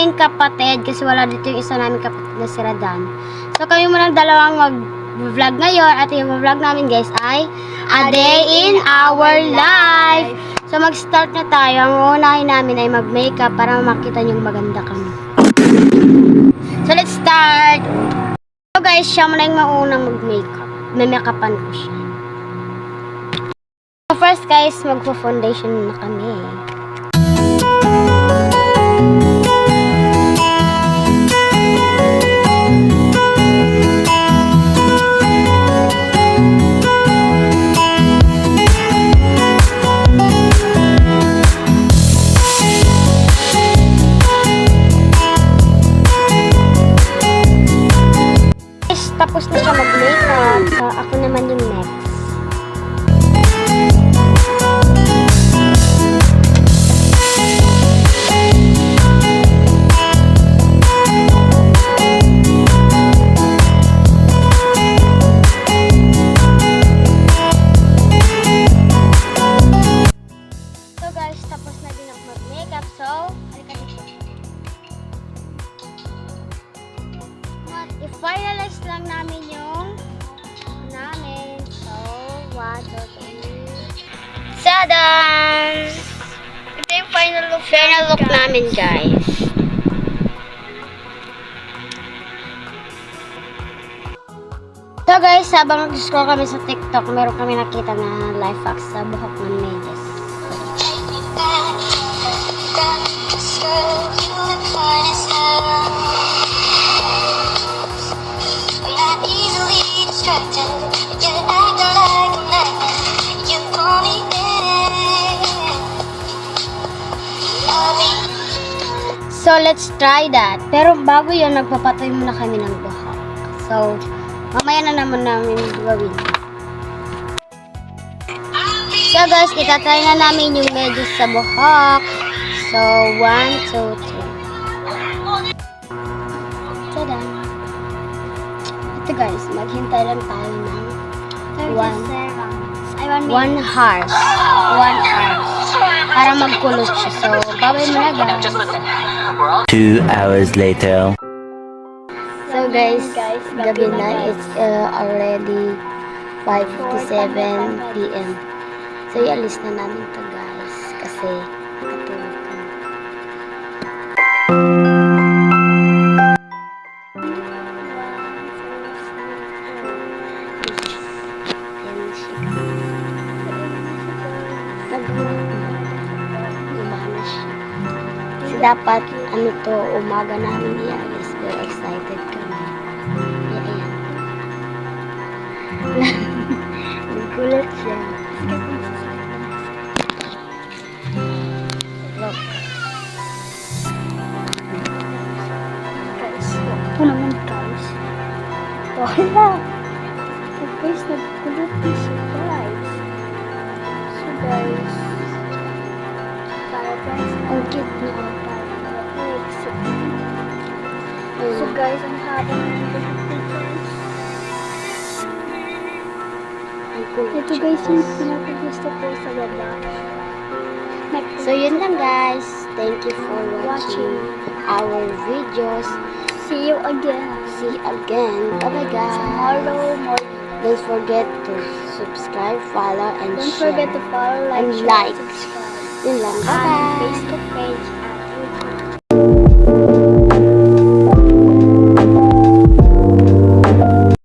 aming kapatid kasi wala dito yung isa naming kapatid na si Radan. So kami muna dalawang mag-vlog ngayon at yung vlog namin guys ay A Day in Our Life. So mag-start na tayo. Ang unahin namin ay mag-makeup para makita nyo maganda kami. So let's start! So guys, siya muna yung maunang mag-makeup. May makeupan ko siya. So first guys, magpo-foundation na kami. Tapos na siya mag-makeup. So, ako naman yung next. So guys, tapos na din ako mag-makeup. So, halika dito. I-finalize lang namin yung namin. So, 1, 2, 3. Sadan! Ito yung final look namin, guys. So, guys, habang nag-scroll kami sa TikTok, meron kami nakita na life hacks sa buhok ng medyas. So, let's try that. Pero bago yun, nagpapatoy muna kami ng buhok. So, mamaya na naman namin gawin. So, guys, itatry na namin yung medyas sa buhok. So, 1, 2, 3. Tada! Ito guys, maghintay lang tayo ng 1 hour. 1 hour. Para magkulot siya. So, babay mo na guys. 2 hours later. So guys, gabi na. It's already 5:57 PM. So, i-alis na namin to guys. Kasi, katulog kami. Dapat ano to, umaga namin i-alis. Very excited kami. Ayan. Nagkulat siya. Look. Guys, ako naman guys. Wala. So guys, nagkulat na siya guys. So guys, para guys, ang cute niya. So guys, ang haba ng ito guys yung pinakagusto ko sa baba. So yun lang guys. Thank you for watching our videos. See you again. See you again. Bye bye guys. Tomorrow morning. Don't forget to subscribe, follow, and share. Don't forget to follow, like, and like. Yun lang. Bye bye. Facebook page.